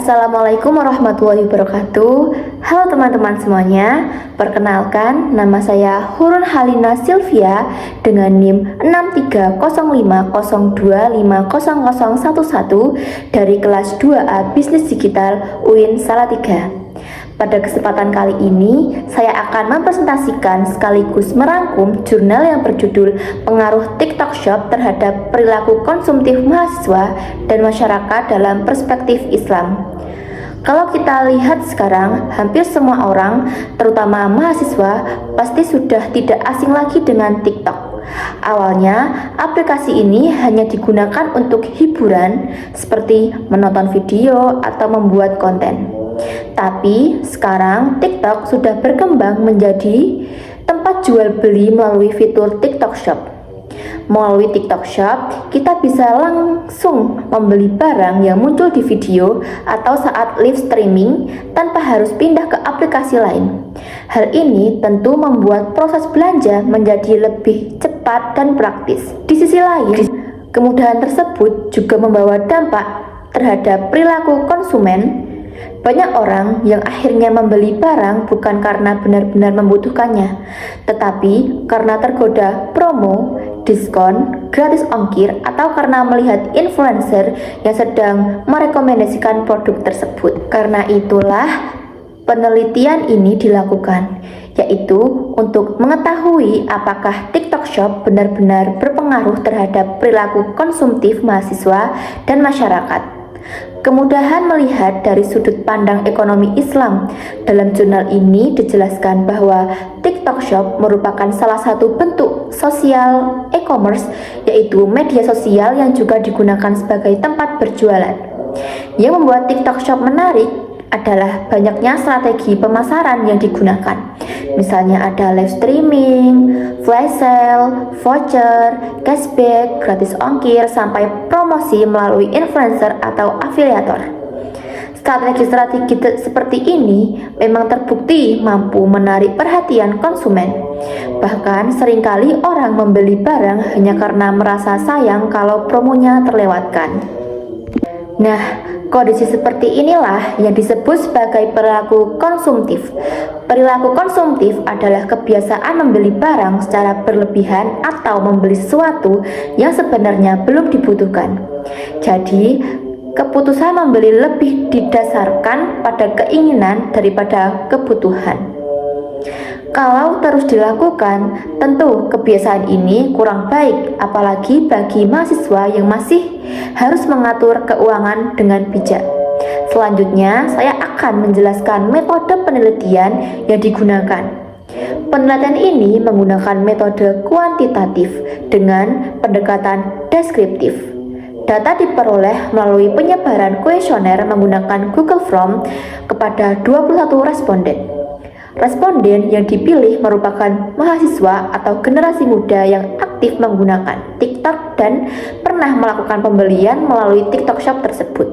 Assalamualaikum warahmatullahi wabarakatuh. Halo teman-teman semuanya. Perkenalkan, nama saya Hurun Halina Sylvia dengan NIM 63050250011 dari kelas 2A Bisnis Digital UIN Salatiga. Pada kesempatan kali ini, saya akan mempresentasikan sekaligus merangkum jurnal yang berjudul Pengaruh TikTok Shop terhadap perilaku konsumtif mahasiswa dan masyarakat dalam perspektif Islam. Kalau kita lihat sekarang, hampir semua orang, terutama mahasiswa, pasti sudah tidak asing lagi dengan TikTok. Awalnya, aplikasi ini hanya digunakan untuk hiburan, seperti menonton video atau membuat konten. Tapi sekarang TikTok sudah berkembang menjadi tempat jual beli melalui fitur TikTok Shop. Melalui TikTok Shop, kita bisa langsung membeli barang yang muncul di video atau saat live streaming tanpa harus pindah ke aplikasi lain. Hal ini tentu membuat proses belanja menjadi lebih cepat dan praktis. Di sisi lain, kemudahan tersebut juga membawa dampak terhadap perilaku konsumen. Banyak orang yang akhirnya membeli barang bukan karena benar-benar membutuhkannya, tetapi karena tergoda promo, diskon, gratis ongkir, atau karena melihat influencer yang sedang merekomendasikan produk tersebut. Karena itulah penelitian ini dilakukan, yaitu untuk mengetahui apakah TikTok Shop benar-benar berpengaruh terhadap perilaku konsumtif mahasiswa dan masyarakat. Kemudahan melihat dari sudut pandang ekonomi Islam. Dalam jurnal ini dijelaskan bahwa TikTok Shop merupakan salah satu bentuk sosial e-commerce, yaitu media sosial yang juga digunakan sebagai tempat berjualan. Yang membuat TikTok Shop menarik adalah banyaknya strategi pemasaran yang digunakan. Misalnya ada live streaming, flash sale, voucher, cashback, gratis ongkir, sampai promosi melalui influencer atau afiliator. Strategi-strategi seperti ini memang terbukti mampu menarik perhatian konsumen. Bahkan seringkali orang membeli barang hanya karena merasa sayang kalau promonya terlewatkan. Nah, kondisi seperti inilah yang disebut sebagai perilaku konsumtif. Perilaku konsumtif adalah kebiasaan membeli barang secara berlebihan atau membeli sesuatu yang sebenarnya belum dibutuhkan. Jadi, keputusan membeli lebih didasarkan pada keinginan daripada kebutuhan. Kalau terus dilakukan, tentu kebiasaan ini kurang baik, apalagi bagi mahasiswa yang masih harus mengatur keuangan dengan bijak. Selanjutnya, saya akan menjelaskan metode penelitian yang digunakan. Penelitian ini menggunakan metode kuantitatif dengan pendekatan deskriptif. Data diperoleh melalui penyebaran kuesioner menggunakan Google Form kepada 21 responden. Responden yang dipilih merupakan mahasiswa atau generasi muda yang aktif menggunakan TikTok dan pernah melakukan pembelian melalui TikTok Shop tersebut.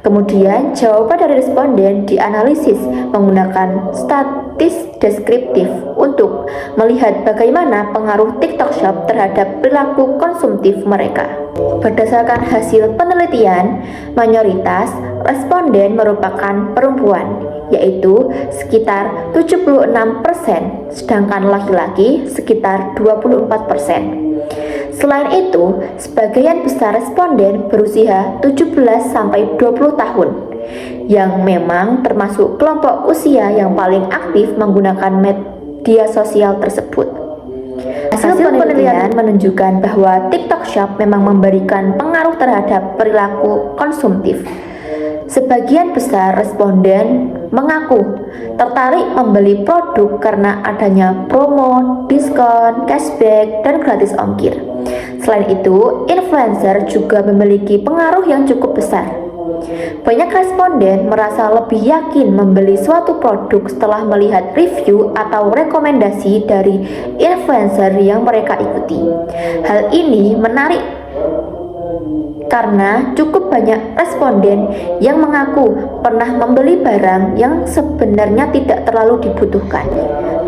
Kemudian, jawaban dari responden dianalisis menggunakan statis deskriptif untuk melihat bagaimana pengaruh TikTok Shop terhadap perilaku konsumtif mereka. Berdasarkan hasil penelitian, mayoritas responden merupakan perempuan, yaitu sekitar 76%, sedangkan laki-laki sekitar 24%. Selain itu, sebagian besar responden berusia 17-20 tahun, yang memang termasuk kelompok usia yang paling aktif menggunakan media sosial tersebut. Hasil penelitian menunjukkan bahwa TikTok Shop memang memberikan pengaruh terhadap perilaku konsumtif. Sebagian besar responden mengaku tertarik membeli produk karena adanya promo, diskon, cashback, dan gratis ongkir. Selain itu, influencer juga memiliki pengaruh yang cukup besar. Banyak responden merasa lebih yakin membeli suatu produk setelah melihat review atau rekomendasi dari influencer yang mereka ikuti. Hal ini menarik karena cukup banyak responden yang mengaku pernah membeli barang yang sebenarnya tidak terlalu dibutuhkan.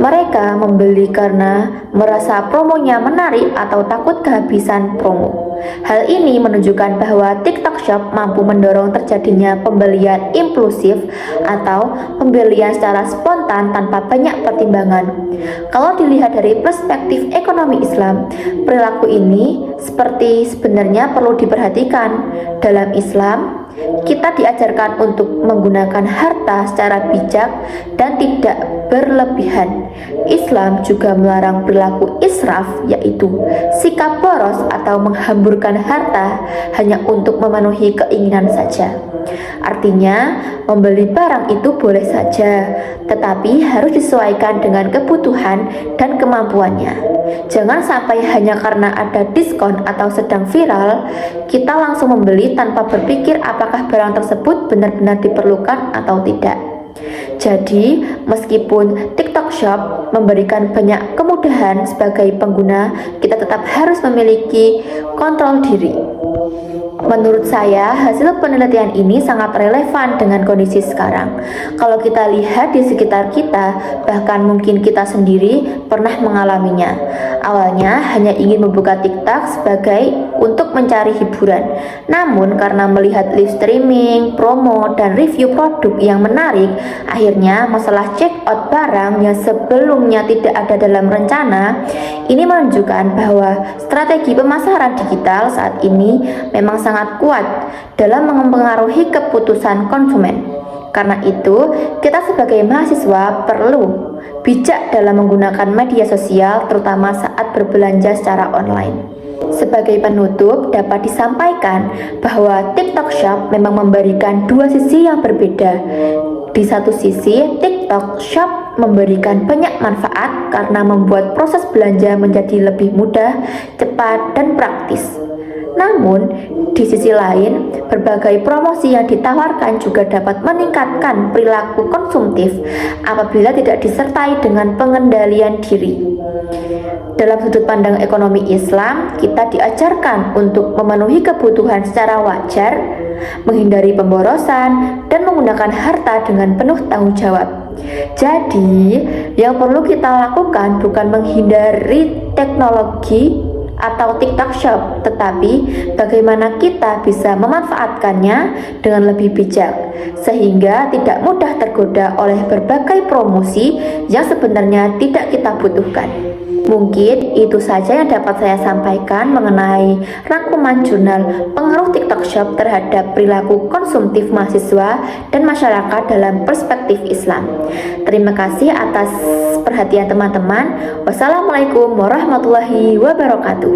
Mereka membeli karena merasa promonya menarik atau takut kehabisan promo. Hal ini menunjukkan bahwa TikTok Shop mampu mendorong terjadinya pembelian impulsif atau pembelian secara spontan tanpa banyak pertimbangan. Kalau dilihat dari perspektif ekonomi Islam, perilaku ini sebenarnya perlu diperhatikan. Dalam Islam, kita diajarkan untuk menggunakan harta secara bijak dan tidak berlebihan. Islam juga melarang perilaku israf, yaitu sikap boros atau menghamburkan harta hanya untuk memenuhi keinginan saja. Artinya, membeli barang itu boleh saja, tetapi harus disesuaikan dengan kebutuhan dan kemampuannya. Jangan sampai hanya karena ada diskon atau sedang viral, kita langsung membeli tanpa berpikir apakah barang tersebut benar-benar diperlukan atau tidak. Jadi, meskipun TikTok Shop memberikan banyak kemudahan sebagai pengguna, kita tetap harus memiliki kontrol diri. Menurut saya, hasil penelitian ini sangat relevan dengan kondisi sekarang. Kalau kita lihat di sekitar kita, bahkan mungkin kita sendiri pernah mengalaminya. Awalnya hanya ingin membuka TikTok sebagai untuk mencari hiburan. Namun karena melihat live streaming, promo, dan review produk yang menarik, akhirnya masalah check out barang yang sebelumnya tidak ada dalam rencana, ini menunjukkan bahwa strategi pemasaran digital saat ini memang sangat kuat dalam mempengaruhi keputusan konsumen. Karena itu, kita sebagai mahasiswa perlu bijak dalam menggunakan media sosial, terutama saat berbelanja secara online. Sebagai penutup, dapat disampaikan bahwa TikTok Shop memang memberikan dua sisi yang berbeda. Di satu sisi, TikTok Shop memberikan banyak manfaat karena membuat proses belanja menjadi lebih mudah, cepat, dan praktis. Namun, di sisi lain, berbagai promosi yang ditawarkan juga dapat meningkatkan perilaku konsumtif apabila tidak disertai dengan pengendalian diri. Dalam sudut pandang ekonomi Islam, kita diajarkan untuk memenuhi kebutuhan secara wajar, menghindari pemborosan, dan menggunakan harta dengan penuh tanggung jawab. Jadi, yang perlu kita lakukan bukan menghindari teknologi atau TikTok Shop, tetapi bagaimana kita bisa memanfaatkannya dengan lebih bijak, sehingga tidak mudah tergoda oleh berbagai promosi yang sebenarnya tidak kita butuhkan. Mungkin itu saja yang dapat saya sampaikan mengenai rangkuman jurnal pengaruh TikTok Shop terhadap perilaku konsumtif mahasiswa dan masyarakat dalam perspektif Islam. Terima kasih atas perhatian teman-teman. Wassalamualaikum warahmatullahi wabarakatuh.